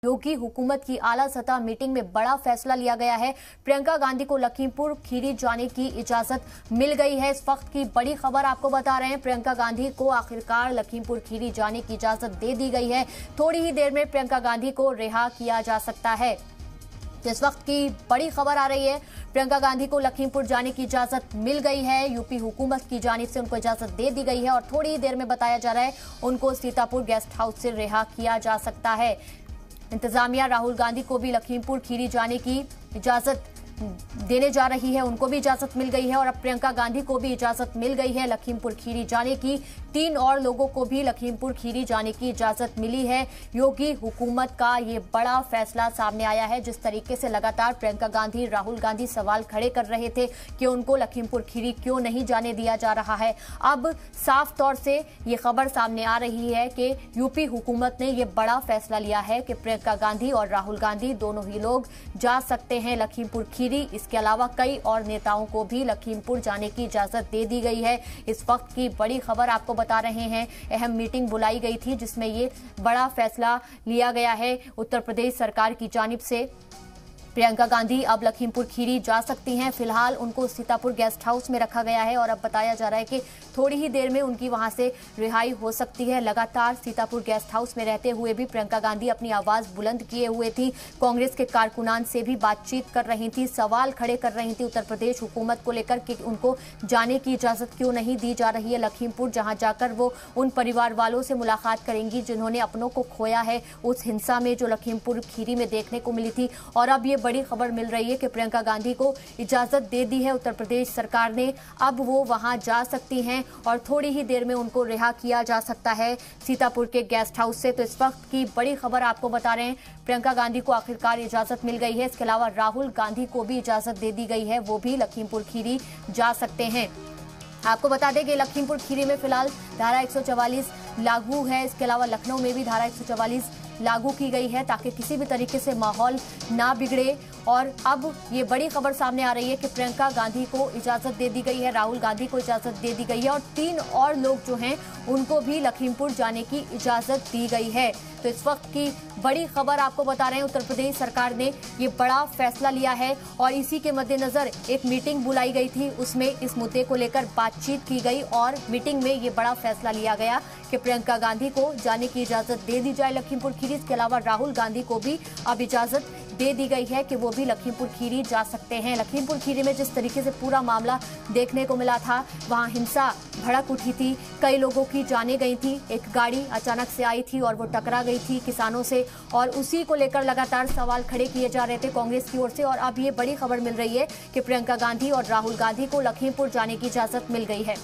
योगी हुकूमत की आला सतह मीटिंग में बड़ा फैसला लिया गया है। प्रियंका गांधी को लखीमपुर खीरी जाने की इजाजत मिल गई है। इस वक्त की बड़ी खबर आपको बता रहे हैं। प्रियंका गांधी को आखिरकार लखीमपुर खीरी जाने की इजाजत दे दी गई है। थोड़ी ही देर में प्रियंका गांधी को रिहा किया जा सकता है। इस वक्त की बड़ी खबर आ रही है, प्रियंका गांधी को लखीमपुर जाने की इजाजत मिल गई है। यूपी हुकूमत की जानिब से उनको इजाजत दे दी गई है और थोड़ी ही देर में बताया जा रहा है उनको सीतापुर गेस्ट हाउस से रिहा किया जा सकता है। इंतजामिया राहुल गांधी को भी लखीमपुर खीरी जाने की इजाजत देने जा रही है, उनको भी इजाजत मिल गई है और अब प्रियंका गांधी को भी इजाजत मिल गई है लखीमपुर खीरी जाने की। 3 और लोगों को भी लखीमपुर खीरी जाने की इजाजत मिली है। योगी हुकूमत का ये बड़ा फैसला सामने आया है। जिस तरीके से लगातार प्रियंका गांधी, राहुल गांधी सवाल खड़े कर रहे थे कि उनको लखीमपुर खीरी क्यों नहीं जाने दिया जा रहा है, अब साफ तौर से ये खबर सामने आ रही है कि यूपी हुकूमत ने ये बड़ा फैसला लिया है कि प्रियंका गांधी और राहुल गांधी दोनों ही लोग जा सकते हैं लखीमपुर खीरी। इसके अलावा कई और नेताओं को भी लखीमपुर जाने की इजाजत दे दी गई है। इस वक्त की बड़ी खबर आपको बता रहे हैं। अहम मीटिंग बुलाई गई थी जिसमें ये बड़ा फैसला लिया गया है उत्तर प्रदेश सरकार की जानिब से। प्रियंका गांधी अब लखीमपुर खीरी जा सकती हैं। फिलहाल उनको सीतापुर गेस्ट हाउस में रखा गया है और अब बताया जा रहा है कि थोड़ी ही देर में उनकी वहां से रिहाई हो सकती है। लगातार सीतापुर गेस्ट हाउस में रहते हुए भी प्रियंका गांधी अपनी आवाज बुलंद किए हुए थी। कांग्रेस के कारकुनान से भी बातचीत कर रही थी, सवाल खड़े कर रही थी उत्तर प्रदेश हुकूमत को लेकर कि उनको जाने की इजाजत क्यों नहीं दी जा रही है लखीमपुर, जहां जाकर वो उन परिवार वालों से मुलाकात करेंगी जिन्होंने अपनों को खोया है उस हिंसा में जो लखीमपुर खीरी में देखने को मिली थी। और अब ये बड़ी खबर मिल रही है कि प्रियंका गांधी को इजाजत दे दी है उत्तर प्रदेश सरकार ने। अब वो वहां जा सकती हैं और थोड़ी ही देर में उनको रिहा किया जा सकता है सीतापुर के गेस्ट हाउस से। तो इस वक्त की बड़ी खबर आपको बता रहे हैं, प्रियंका गांधी को आखिरकार इजाजत मिल गई है। इसके अलावा राहुल गांधी को भी इजाजत दे दी गई है, वो भी लखीमपुर खीरी जा सकते हैं। आपको बता दें कि लखीमपुर खीरी में फिलहाल धारा 144 लागू है। इसके अलावा लखनऊ में भी धारा 144 लागू की गई है ताकि किसी भी तरीके से माहौल ना बिगड़े। और अब ये बड़ी खबर सामने आ रही है कि प्रियंका गांधी को इजाजत दे दी गई है, राहुल गांधी को इजाजत दे दी गई है और 3 और लोग जो हैं उनको भी लखीमपुर जाने की इजाजत दी गई है। तो इस वक्त की बड़ी खबर आपको बता रहे हैं, उत्तर प्रदेश सरकार ने ये बड़ा फैसला लिया है और इसी के मद्देनजर एक मीटिंग बुलाई गई थी, उसमें इस मुद्दे को लेकर बातचीत की गई और मीटिंग में ये बड़ा फैसला लिया गया कि प्रियंका गांधी को जाने की इजाजत दे दी जाए लखीमपुर खीरी। इसके अलावा राहुल गांधी को भी अब इजाजत दे दी गई है कि वो भी लखीमपुर खीरी जा सकते हैं। लखीमपुर खीरी में जिस तरीके से पूरा मामला देखने को मिला था, वहां हिंसा भड़क उठी थी, कई लोगों की जानें गई थी। एक गाड़ी अचानक से आई थी और वो टकरा गई थी किसानों से और उसी को लेकर लगातार सवाल खड़े किए जा रहे थे कांग्रेस की ओर से। और अब ये बड़ी खबर मिल रही है कि प्रियंका गांधी और राहुल गांधी को लखीमपुर जाने की इजाजत मिल गई है।